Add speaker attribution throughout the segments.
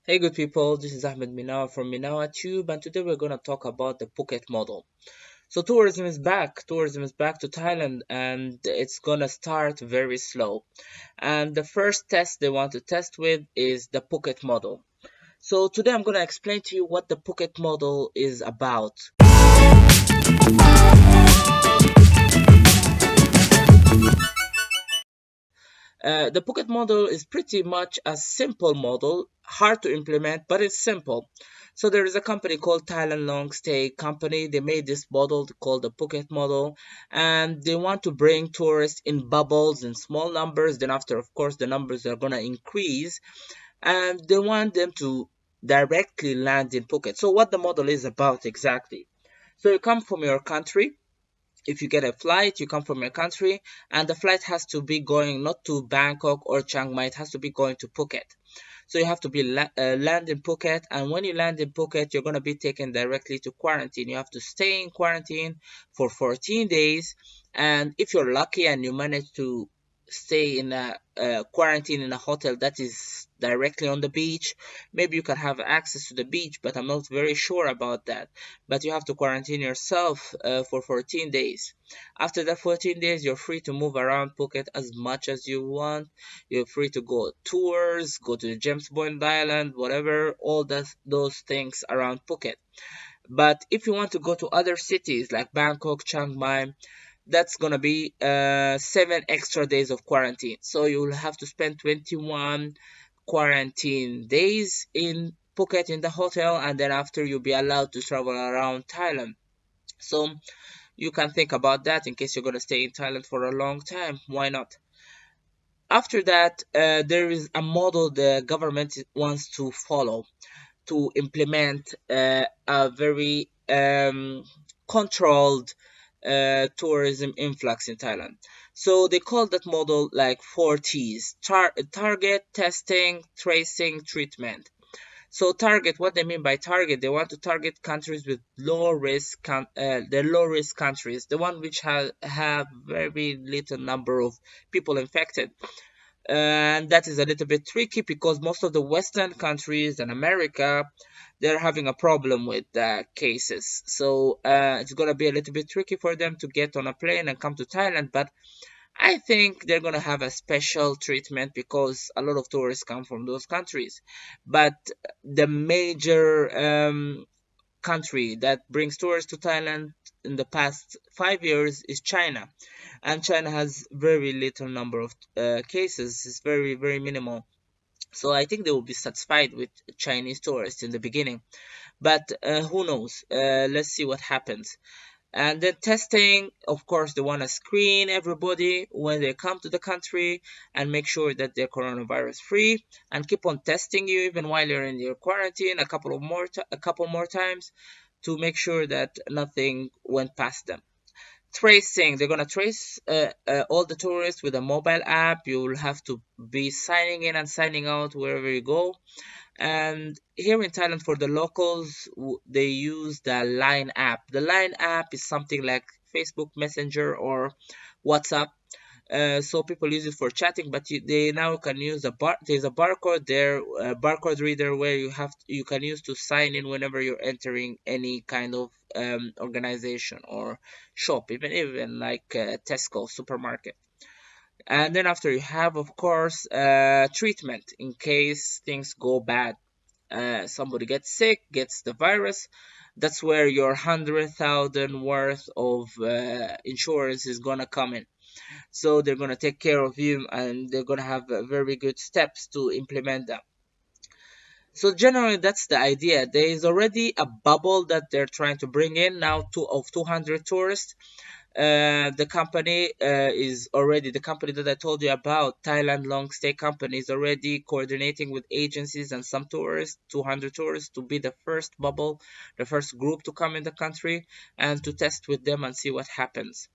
Speaker 1: Hey good people, this is Ahmed Minawa from MinawaTube, and today we're going to talk about the Phuket model. So tourism is back to Thailand, and it's going to start very slow. And the first test they want to test with is the Phuket model. So today I'm going to explain to you what the Phuket model is about. The Phuket model is pretty much a simple model, hard to implement, but it's simple. So there is a company called Thailand Long Stay Company. They made this model called the Phuket model, and they want to bring tourists in bubbles in small numbers. Then after, of course, the numbers are gonna increase, and they want them to directly land in Phuket. So what the model is about exactly? So you come from your country, if you get a flight, you come from your country, and the flight has to be going not to Bangkok or Chiang Mai, it has to be going to Phuket. So you have to be land in Phuket, and when you land in Phuket, you're going to be taken directly to quarantine. You have to stay in quarantine for 14 days, and if you're lucky and you manage to stay in a quarantine in a hotel that is directly on the beach, maybe you can have access to the beach, but I'm not very sure about that. But you have to quarantine yourself for 14 days. After that 14 days, you're free to move around Phuket as much as you want. You're free to go tours, go to the James Bond Island, whatever, all those things around Phuket. But if you want to go to other cities like Bangkok, Chiang Mai, that's gonna be 7 extra days of quarantine. So you'll have to spend 21 quarantine days in Phuket in the hotel, and then after you'll be allowed to travel around Thailand. So you can think about that in case you're gonna stay in Thailand for a long time. Why not? After that, there is a model the government wants to follow to implement a very controlled tourism influx in Thailand. So they call that model like 4 T's: target, testing, tracing, treatment. So target, what they mean by target, they want to target countries with low risk, the low risk countries, the one which have very little number of people infected. And that is a little bit tricky because most of the Western countries and America, they're having a problem with cases. So it's gonna be a little bit tricky for them to get on a plane and come to Thailand. But I think they're gonna have a special treatment because a lot of tourists come from those countries. But the major country that brings tourists to Thailand in the past 5 years is China, and China has very little number of cases. It's very minimal. So I think they will be satisfied with Chinese tourists in the beginning, but who knows? Let's see what happens. And then testing, of course, they want to screen everybody when they come to the country and make sure that they're coronavirus free, and keep on testing you even while you're in your quarantine a couple more times to make sure that nothing went past them. Tracing, they're gonna trace all the tourists with a mobile app. You'll have to be signing in and signing out wherever you go. And here in Thailand, for the locals, they use the Line app. The Line app is something like Facebook Messenger or WhatsApp. So people use it for chatting, but they now can use there's a barcode there, a barcode reader where you can use to sign in whenever you're entering any kind of organization or shop, even like Tesco supermarket. And then after you have, of course, treatment in case things go bad. Somebody gets sick, gets the virus. That's where your 100,000 worth of insurance is gonna come in. So they're gonna take care of you, and they're gonna have very good steps to implement them. So generally, that's the idea. There is already a bubble that they're trying to bring in now, of 200 tourists. The company that I told you about, Thailand Long Stay Company, is already coordinating with agencies and some tourists, 200 tourists, to be the first bubble, the first group to come in the country, and to test with them and see what happens.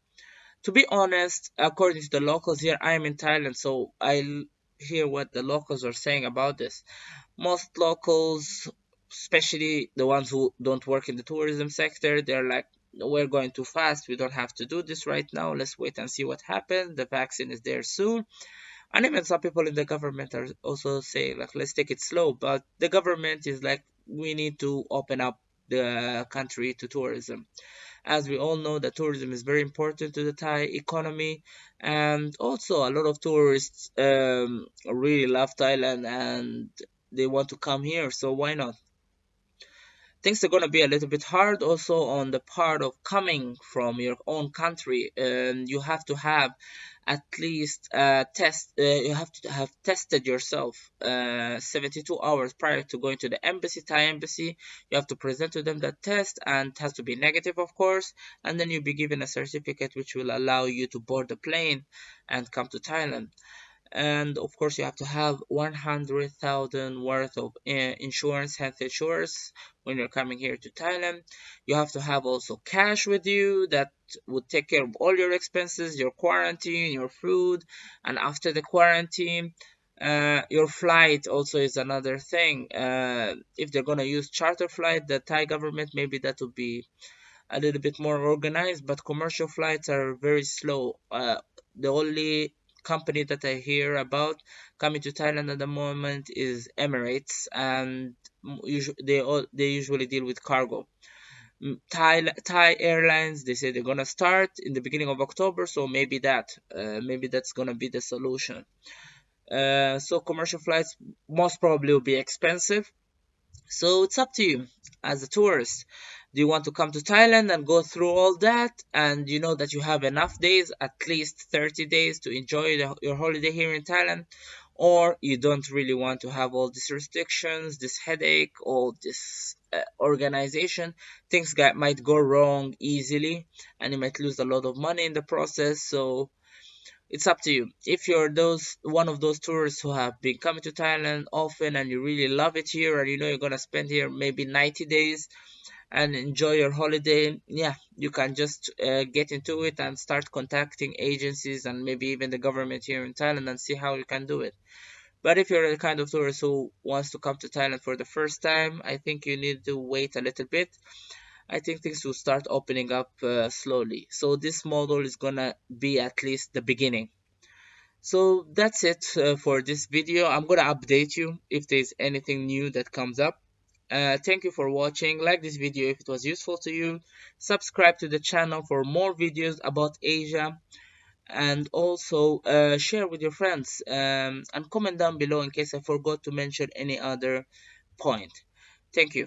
Speaker 1: To be honest, according to the locals here, I am in Thailand, so I hear what the locals are saying about this. Most locals, especially the ones who don't work in the tourism sector, they're like, we're going too fast. We don't have to do this right now. Let's wait and see what happens. The vaccine is there soon. And even some people in the government are also saying like, let's take it slow. But the government is like, we need to open up the country to tourism. As we all know, that tourism is very important to the Thai economy, and also a lot of tourists really love Thailand and they want to come here. So why not? Things are going to be a little bit hard also on the part of coming from your own country, and you have to have at least you have to have tested yourself 72 hours prior to going to the embassy, Thai embassy. You have to present to them that test, and it has to be negative, of course, and then you'll be given a certificate which will allow you to board the plane and come to Thailand. And of course you have to have 100,000 worth of insurance, health insurance, when you're coming here to Thailand. You have to have also cash with you that would take care of all your expenses, your quarantine, your food, and after the quarantine, your flight also is another thing. If they're gonna use charter flight, the Thai government, maybe that would be a little bit more organized, but commercial flights are very slow. The only company that I hear about coming to Thailand at the moment is Emirates, and they usually deal with cargo. Thai Airlines, they say they're gonna start in the beginning of October, so maybe that's gonna be the solution. So commercial flights most probably will be expensive, so it's up to you as a tourist. Do you want to come to Thailand and go through all that, and you know that you have enough days, at least 30 days, to enjoy your holiday here in Thailand? Or you don't really want to have all these restrictions, this headache, all this organization? Things might go wrong easily, and you might lose a lot of money in the process. So it's up to you. If you're those one of those tourists who have been coming to Thailand often and you really love it here, and you know you're gonna spend here maybe 90 days and enjoy your holiday, yeah, you can just get into it and start contacting agencies and maybe even the government here in Thailand and see how you can do it. But if you're the kind of tourist who wants to come to Thailand for the first time, I think you need to wait a little bit. I think things will start opening up slowly. So this model is gonna be at least the beginning. So that's it for this video. I'm gonna update you if there's anything new that comes up. Thank you for watching. Like this video if it was useful to you. Subscribe to the channel for more videos about Asia, and also share with your friends, and comment down below in case I forgot to mention any other point. Thank you.